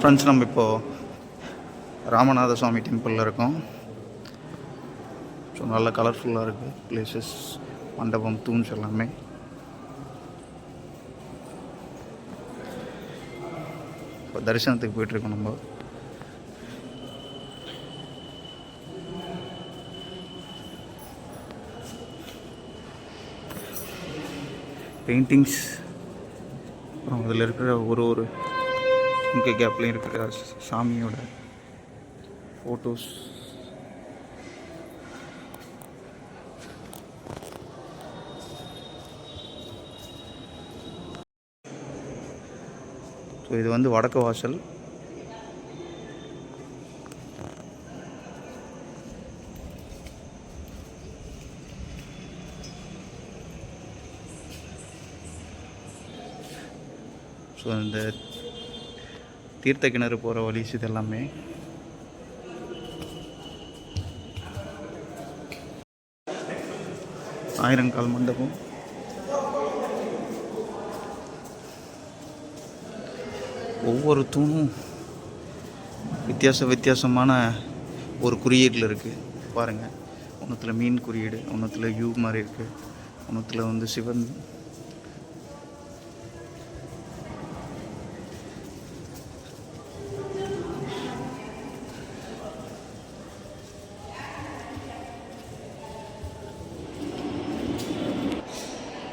Friends, நம்ம இப்போது ராமநாத சுவாமி டெம்பிளில் இருக்கோம். ஸோ நல்ல கலர்ஃபுல்லாக இருக்குது பிளேசஸ், மண்டபம், தூண்ஸ் எல்லாமே. இப்போ தரிசனத்துக்கு போயிட்டுருக்கோம் நம்ம. பெயிண்டிங்ஸ், அப்புறம் அதில் இருக்கிற ஒரு இங்கே கேப்லேயும் இருக்கிற சாமியோட ஃபோட்டோஸ். ஸோ இது வந்து வடக்கு வாசல். ஸோ இந்த தீர்த்த கிணறு போகிற வழிஸ் இது எல்லாமே. ஆயிரங்கால் மண்டபம். ஒவ்வொரு தூணும் வித்தியாசமான ஒரு குறியீடில் இருக்குது பாருங்கள். ஒன்றுத்தில் மீன் குறியீடு, ஒன்றுத்தில் யூ மாதிரி இருக்குது, ஒன்றுத்தில் வந்து சிவன்.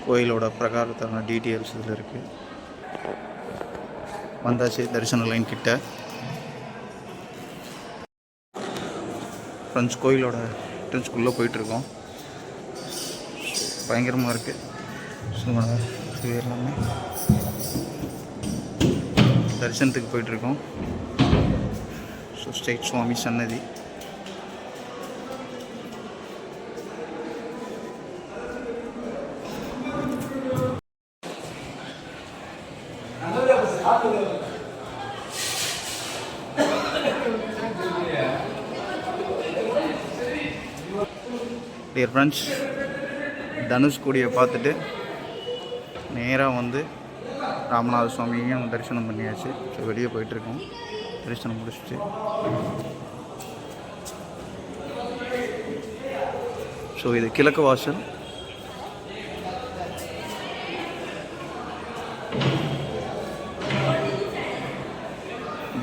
கோயிலோட பிரகாரத்தான டீட்டெயில்ஸ் இதில் இருக்குது. வந்தாச்சு தரிசன லைன் கிட்ட. ஃப்ரெண்ட்ஸ், கோயிலோட என்ட்ரன்ஸ்குள்ளே போயிட்டுருக்கோம். பயங்கரமாக இருக்குது. ஸோ இது எல்லாமே தரிசனத்துக்கு போயிட்டுருக்கோம். ஸோ ஸ்ட்ரெயிட் சுவாமி சன்னதி. டியர் ஃப்ரெண்ட்ஸ், தனுஷ்கோடியை பார்த்துட்டு நேராக வந்து ராமநாத சுவாமியையும் தரிசனம் பண்ணியாச்சு. ஸோ வெளியே போயிட்டுருக்கோம் தரிசனம் முடிச்சுட்டு. ஸோ இது கிழக்கு வாசல்.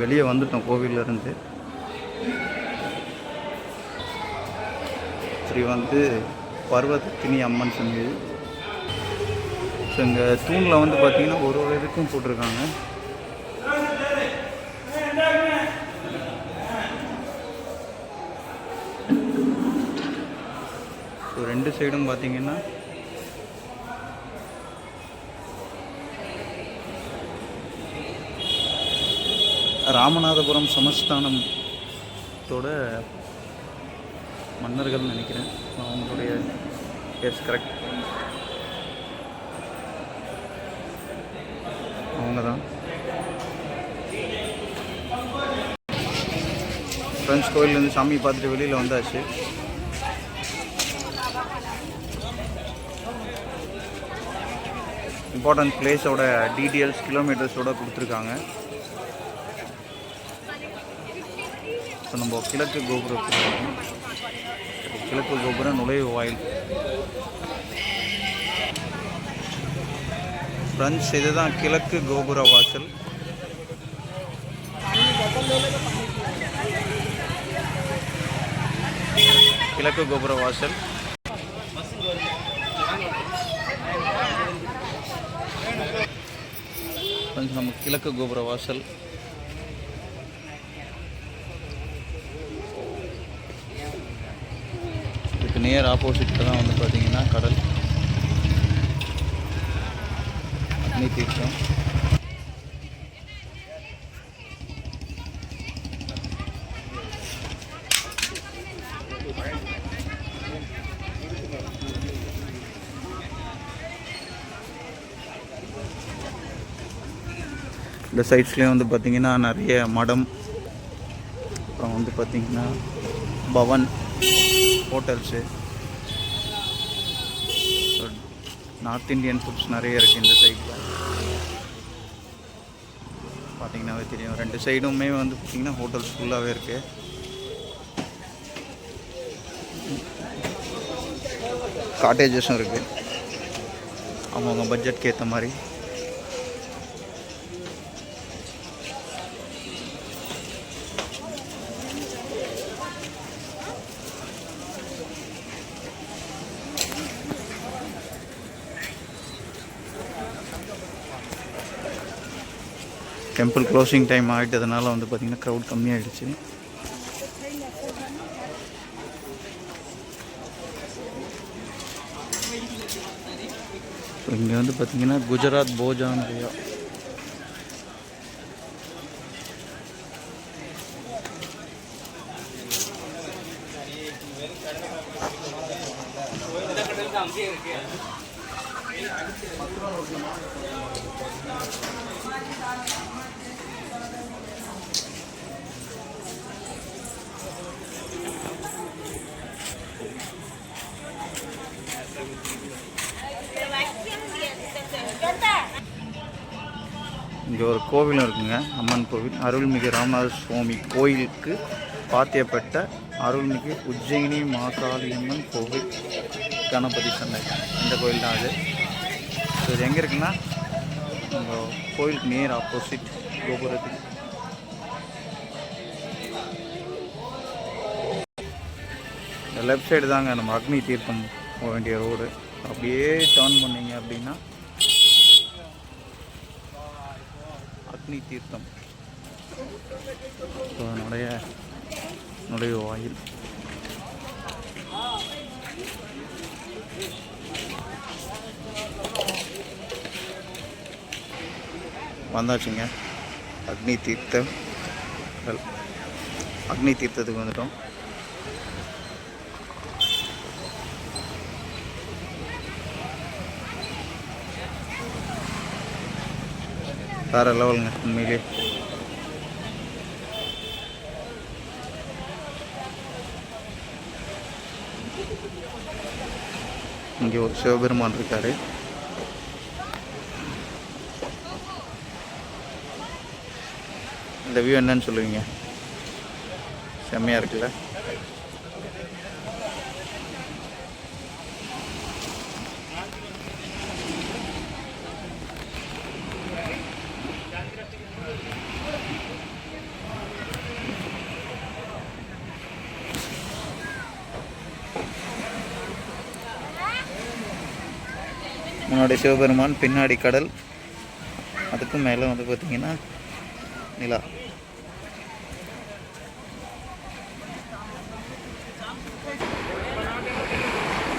வெளியே வந்துட்டோம் கோவிலிருந்து. ஸ்ரீ வந்து பர்வதத்தினி அம்மன் சன்னதி. ஸோ இங்கே தூணில் வந்து பார்த்திங்கன்னா ஒரு இதுக்கும் போட்டிருக்காங்க. ஸோ ரெண்டு சைடும் பார்த்திங்கன்னா ராமநாதபுரம் சமஸ்தானத்தோட மன்னர்கள் நினைக்கிறேன் அவங்களுடைய. எஸ், கரெக்ட், அவங்க தான். ஃப்ரெண்ட்ஸ், கோயிலேருந்து சாமி பார்த்துட்டு வெளியில் வந்தாச்சு. இம்பார்ட்டன்ட் பிளேஸோட டீட்டெயில்ஸ் கிலோமீட்டர்ஸோடு கொடுத்துருக்காங்க. ஸோ நம்ம கிழக்கு கோபுரத்துக்கு, கிழக்கு கோபுர நுழைவு வாயில். ஃப்ரெண்ட்ஸ், இதுதான் கிழக்கு கோபுர வாசல். கிழக்கு கோபுர வாசல். ஃப்ரெண்ட்ஸ், நம்ம கிழக்கு கோபுர வாசல். நியர் ஆப்போசிட்டில் தான் வந்து பார்த்தீங்கன்னா கடல், அக்னி தீர்த்தம். இந்த சைட்ஸ்லேயும் வந்து பார்த்திங்கன்னா நிறைய மடம், அப்புறம் வந்து பார்த்திங்கன்னா Bhavan, hotels, north Indian foods நிறைய இருக்குது இந்த சைடில். பார்த்தீங்கன்னாவே தெரியும். 2 சைடுமே வந்து பார்த்திங்கன்னா ஹோட்டல்ஸ் ஃபுல்லாகவே இருக்குது. காட்டேஜஸும் இருக்குது அவங்கவுங்க பட்ஜெட்க்கு ஏற்ற மாதிரி. டெம்பிள் க்ளோசிங் டைம் ஆகிட்டதுனால வந்து பார்த்திங்கன்னா க்ரௌட் கம்மியாகிடுச்சு. ஸோ இங்கே வந்து பார்த்திங்கன்னா குஜராத் போஜானரியா இங்கே ஒரு கோவிலும் இருக்குங்க, அம்மன் கோவில். அருள்மிகு ராமநாத சுவாமி கோயிலுக்கு பாத்தியப்பட்ட அருள்மிகு உஜ்ஜயினி மாகாளியம்மன் கோவில் கணபதி சன்னை, இந்த கோயில் தான் அது. ஸோ இது எங்கே இருக்குன்னா நம்ம கோயிலுக்கு நேர் ஆப்போசிட் கோபுரத்துக்கு. லெஃப்ட் சைடு தாங்க நம்ம அக்னி தீர்த்தம் போக வேண்டிய ரோடு. அப்படியே டர்ன் பண்ணிங்க அப்படின்னா அக்னி தீர்த்தம் அதனுடைய நுழைவு வாயில். வந்தாச்சுங்க அக்னி தீர்த்தம். அக்னி தீர்த்தத்துக்கு வந்துட்டோம். வேறு லெவலுங்க உண்மையிலே. இங்கே ஒரு சிவபெருமான் இருக்காரு. இந்த வியூ என்னன்னு சொல்லுவீங்க? செம்மையாக இருக்குல்ல? முன்னாடி சிவபெருமான், பின்னாடி கடல், அதுக்கும் மேலே வந்து பார்த்திங்கன்னா நிலா.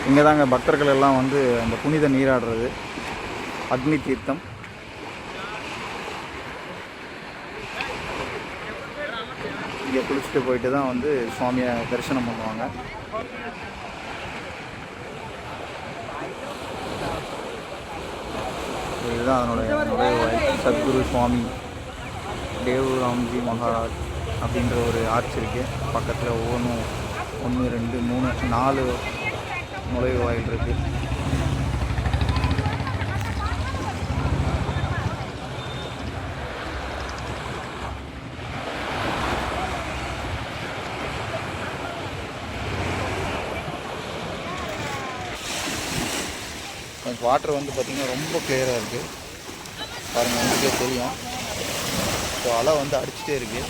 இங்கே தாங்க பக்தர்கள் எல்லாம் வந்து அந்த புனித நீராடுறது அக்னி தீர்த்தம். இங்கே குளிச்சுட்டு போயிட்டு தான் வந்து சுவாமியை தரிசனம் பண்ணுவாங்க. இதுதான் அதனுடைய நுழைவாயில். சத்குரு சுவாமி தேவ் ராம்ஜி மகாராஜ் அப்படின்ற ஒரு ஆர்ச் இருக்குது. பக்கத்தில் ஒவ்வொன்றும் 1 2 3 4 நுழைவாயில் இருக்குது. வாட்டர் வந்து பார்த்திங்கன்னா ரொம்ப கிளியராக இருக்குது. பாருங்கள், உங்களுக்கே தெரியும். ஸோ அலை வந்து அடிச்சுட்டே இருக்குது.